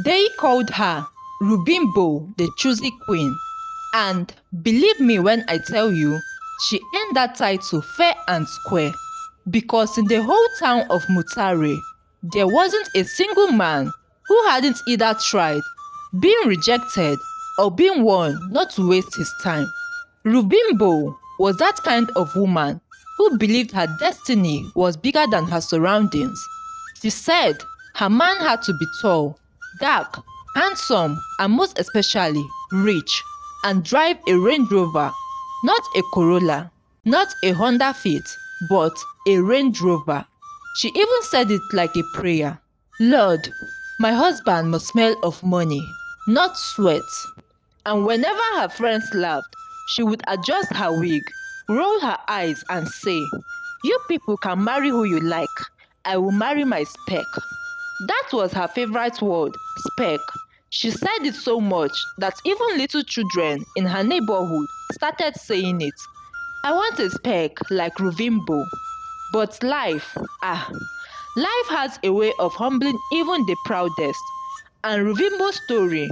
They called her Ruvimbo, the choosy queen. And believe me when I tell you, she earned that title fair and square. Because in the whole town of Mutare, there wasn't a single man who hadn't either tried, been rejected, or been warned not to waste his time. Ruvimbo was that kind of woman who believed her destiny was bigger than her surroundings. She said her man had to be tall, dark, handsome, and most especially rich, and drive a Range Rover, not a Corolla, not a Honda Fit, but a Range Rover. She even said it like a prayer. Lord, my husband must smell of money, not sweat. And whenever her friends laughed, she would adjust her wig, roll her eyes, and say, "You people can marry who you like. I will marry my spec." That was her favorite word, spec. She said it so much that even little children in her neighborhood started saying it. I want a spec like Ruvimbo. But life has a way of humbling even the proudest. And Ruvimbo's story,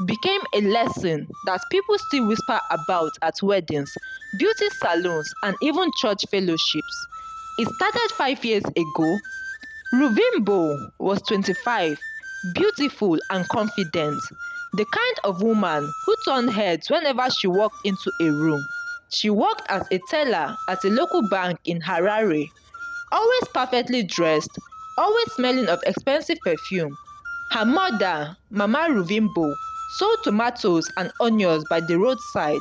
became a lesson that people still whisper about at weddings, beauty salons, and even church fellowships. It started 5 years ago. Ruvimbo was 25, beautiful and confident, the kind of woman who turned heads whenever she walked into a room. She worked as a teller at a local bank in Harare, always perfectly dressed, always smelling of expensive perfume. Her mother, Mama Ruvimbo, sold tomatoes and onions by the roadside.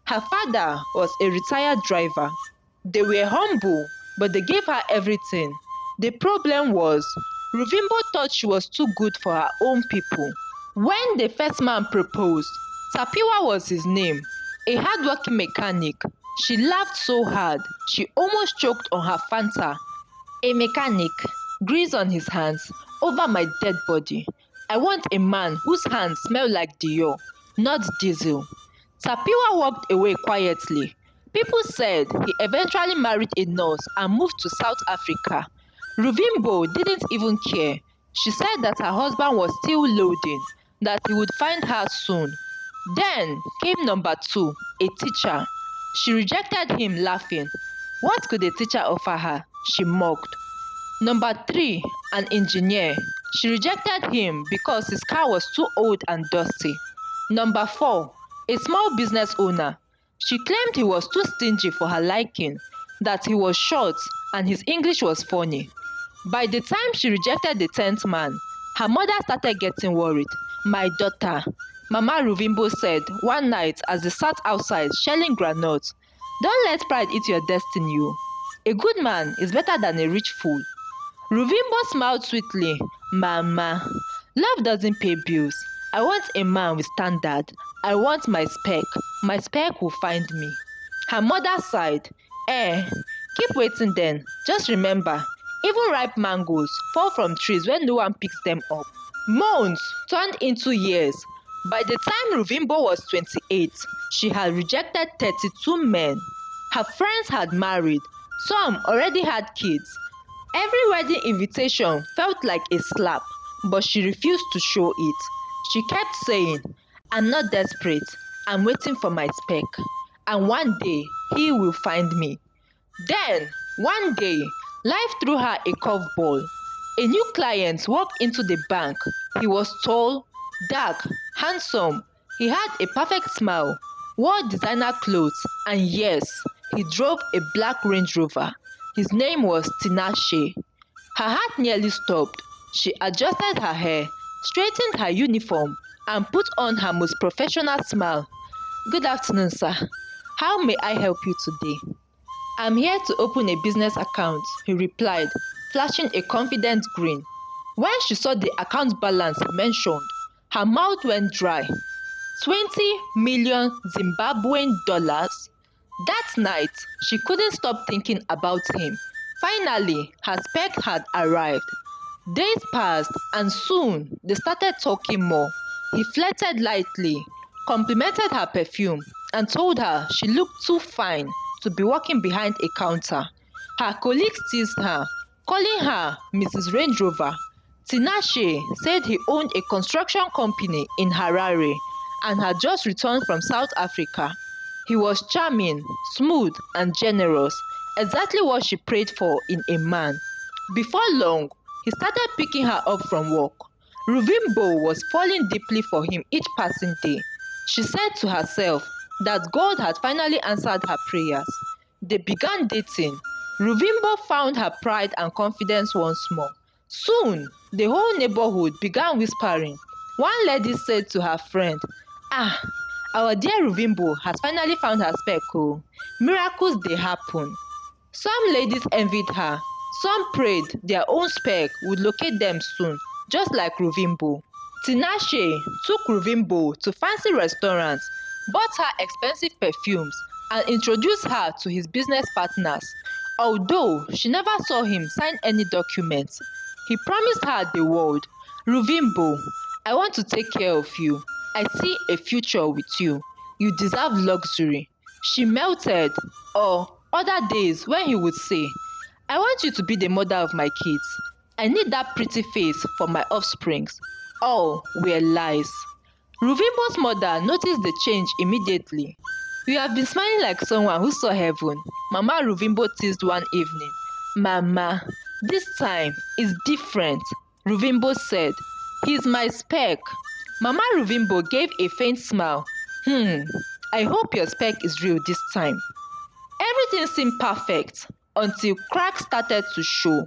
Her father was a retired driver. They were humble, but they gave her everything. The problem was, Ruvimbo thought she was too good for her own people. When the first man proposed, Tapiwa was his name, a hardworking mechanic. She laughed so hard, she almost choked on her Fanta. A mechanic, grease on his hands, over my dead body. I want a man whose hands smell like Dior, not diesel. Tapiwa walked away quietly. People said he eventually married a nurse and moved to South Africa. Ruvimbo didn't even care. She said that her husband was still loading, that he would find her soon. Then came number two, a teacher. She rejected him laughing. What could a teacher offer her? She mocked. Number three, an engineer. She rejected him because his car was too old and dusty. Number four, a small business owner. She claimed he was too stingy for her liking, that he was short and his English was funny. By the time she rejected the 10th man, her mother started getting worried. My daughter, Mama Ruvimbo said one night as they sat outside shelling granules, don't let pride eat your destiny. Oh. A good man is better than a rich fool. Ruvimbo smiled sweetly. Mama, love doesn't pay bills. I want a man with standard. I want my spec. My spec will find me. Her mother sighed. Keep waiting then. Just remember, even ripe mangoes fall from trees when no one picks them up. Months turned into years. By the time Ruvimbo was 28, she had rejected 32 men. Her friends had married. Some already had kids. Every wedding invitation felt like a slap, but she refused to show it. She kept saying, I'm not desperate. I'm waiting for my spec. And one day, he will find me. Then, one day, life threw her a curveball. A new client walked into the bank. He was tall, dark, handsome. He had a perfect smile, wore designer clothes, and yes, he drove a black Range Rover. His name was Tinashe. Her heart nearly stopped. She adjusted her hair, straightened her uniform, and put on her most professional smile. Good afternoon, sir. How may I help you today? I'm here to open a business account, he replied, flashing a confident grin. When she saw the account balance mentioned, her mouth went dry. 20 million Zimbabwean dollars? That night, she couldn't stop thinking about him. Finally, her spec had arrived. Days passed and soon they started talking more. He flirted lightly, complimented her perfume, and told her she looked too fine to be walking behind a counter. Her colleagues teased her, calling her Mrs. Range Rover. Tinashe said he owned a construction company in Harare and had just returned from South Africa. He was charming, smooth, and generous, exactly what she prayed for in a man. Before long, he started picking her up from work. Ruvimbo was falling deeply for him each passing day. She said to herself that God had finally answered her prayers. They began dating. Ruvimbo found her pride and confidence once more. Soon, the whole neighborhood began whispering. One lady said to her friend, "Ah, our dear Ruvimbo has finally found her SPEC. Oh. Miracles they happen." Some ladies envied her. Some prayed their own SPEC would locate them soon, just like Ruvimbo. Tinashe took Ruvimbo to fancy restaurants, bought her expensive perfumes, and introduced her to his business partners. Although she never saw him sign any documents, he promised her the world. "Ruvimbo, I want to take care of you. I see a future with you. You deserve luxury." She melted. Or other days when he would say, "I want you to be the mother of my kids. I need that pretty face for my offsprings." All were lies. Ruvimbo's mother noticed the change immediately. "You have been smiling like someone who saw heaven," Mama Ruvimbo teased one evening. "Mama, this time is different," Ruvimbo said. "He's my SPEC." Mama Ruvimbo gave a faint smile. I hope your SPEC is real this time." Everything seemed perfect until cracks started to show.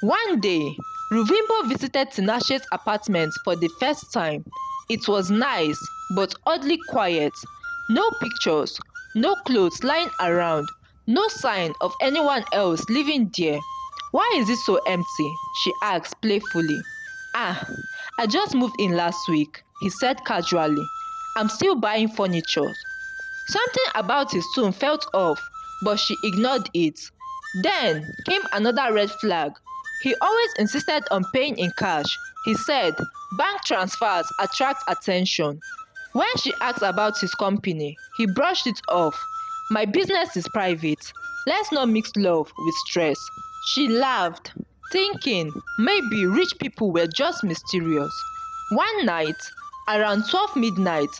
One day, Ruvimbo visited Tinashe's apartment for the first time. It was nice, but oddly quiet. No pictures, no clothes lying around, no sign of anyone else living there. "Why is it so empty?" she asked playfully. "Ah, I just moved in last week," he said casually. "I'm still buying furniture." Something about his tone felt off, but she ignored it. Then came another red flag. He always insisted on paying in cash. He said bank transfers attract attention. When she asked about his company, he brushed it off. "My business is private. Let's not mix love with stress." She laughed, thinking maybe rich people were just mysterious. One night, around 12 midnight,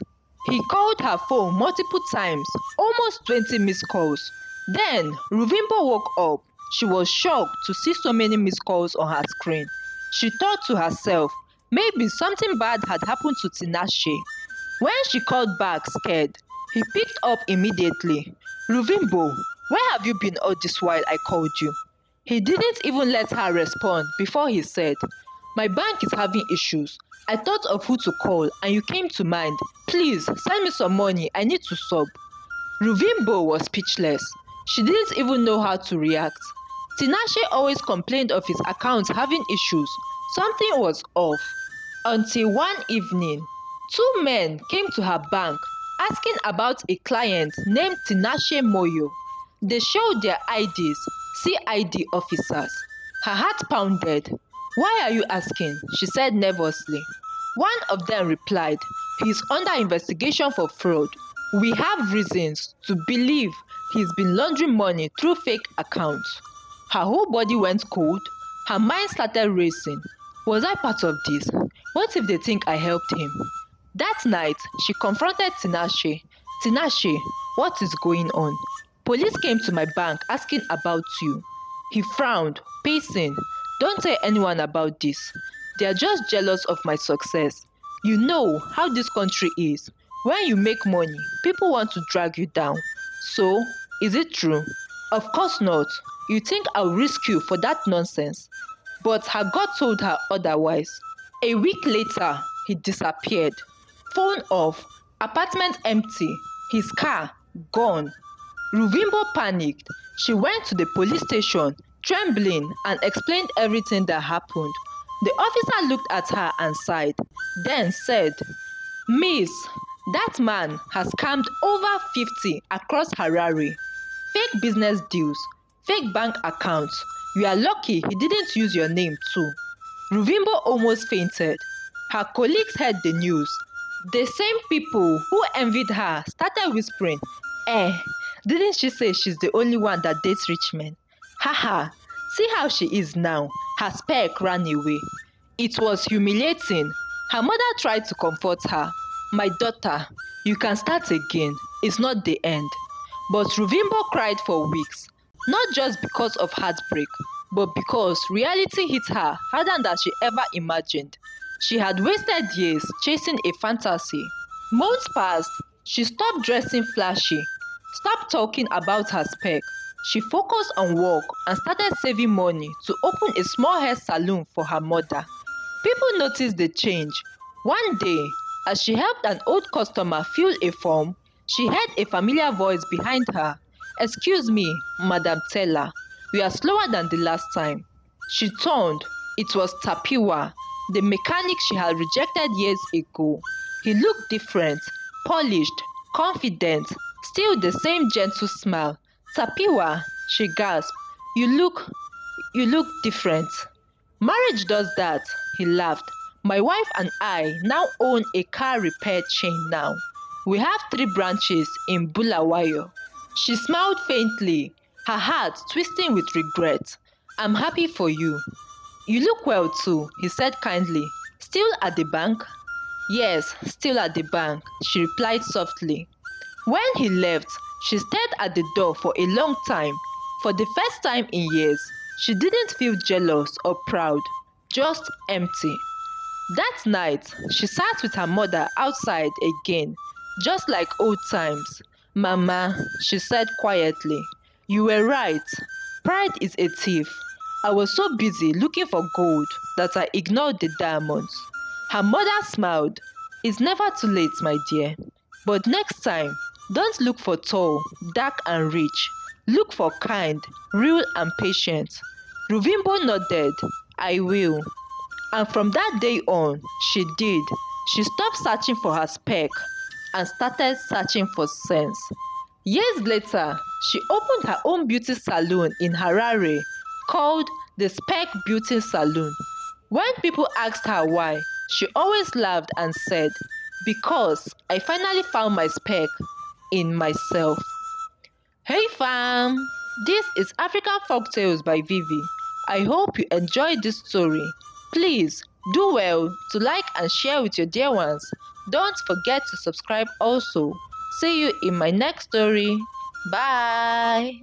he called her phone multiple times, almost 20 missed calls. Then Ruvimbo woke up. She was shocked to see so many missed calls on her screen. She thought to herself, maybe something bad had happened to Tinashe. When she called back scared, he picked up immediately. "Ruvimbo, where have you been all this while I called you?" He didn't even let her respond before he said, "My bank is having issues. I thought of who to call and you came to mind. Please send me some money, I need to sob." Ruvimbo was speechless. She didn't even know how to react. Tinashe always complained of his account having issues. Something was off. Until one evening, two men came to her bank asking about a client named Tinashe Moyo. They showed their IDs, CID officers. Her heart pounded. "Why are you asking?" she said nervously. One of them replied, "He's under investigation for fraud. We have reasons to believe he's been laundering money through fake accounts." Her whole body went cold. Her mind started racing. Was I part of this? What if they think I helped him? That night, she confronted Tinashe. "Tinashe, what is going on? Police came to my bank asking about you." He frowned, pacing. "Don't tell anyone about this. They are just jealous of my success. You know how this country is. When you make money, people want to drag you down. So, is it true?" "Of course not. You think I'll risk you for that nonsense?" But her gut told her otherwise. A week later, he disappeared. Phone off, apartment empty, his car gone. Ruvimbo panicked. She went to the police station, trembling, and explained everything that happened. The officer looked at her and sighed, then said, "Miss, that man has scammed over 50 across Harare. Fake business deals, fake bank accounts. You are lucky he didn't use your name too." Ruvimbo almost fainted. Her colleagues heard the news. The same people who envied her started whispering, didn't she say she's the only one that dates rich men? Haha, see how she is now. Her SPEC ran away." It was humiliating. Her mother tried to comfort her. "My daughter, you can start again. It's not the end." But Ruvimbo cried for weeks, not just because of heartbreak, but because reality hit her harder than she ever imagined. She had wasted years chasing a fantasy. Months passed. She stopped dressing flashy, stopped talking about her spec. She focused on work and started saving money to open a small hair salon for her mother. People noticed the change. One day, as she helped an old customer fill a form, she heard a familiar voice behind her. "Excuse me, Madam Teller, we are slower than the last time." She turned. It was Tapiwa, the mechanic she had rejected years ago. He looked different, polished, confident, still the same gentle smile. "Tapiwa," she gasped, you look different." "Marriage does that," he laughed. "My wife and I now own a car repair chain now. We have 3 branches in Bulawayo." She smiled faintly, her heart twisting with regret. "I'm happy for you." "You look well too," he said kindly. "Still at the bank?" "Yes, still at the bank," she replied softly. When he left, she stared at the door for a long time. For the first time in years, she didn't feel jealous or proud, just empty. That night, she sat with her mother outside again, just like old times. "Mama," she said quietly, "you were right. Pride is a thief. I was so busy looking for gold that I ignored the diamonds." Her mother smiled. "It's never too late, my dear. But next time, don't look for tall, dark and rich. Look for kind, real and patient." Ruvimbo nodded. "I will." And from that day on, she did. She stopped searching for her spec and started searching for sense. Years later, she opened her own beauty salon in Harare called the SPEC Beauty Salon. When people asked her why, she always laughed and said, "Because I finally found my spec in myself." Hey fam! This is African Folktales by Vivy. I hope you enjoyed this story. Please do well to like and share with your dear ones. Don't forget to subscribe also. See you in my next story. Bye!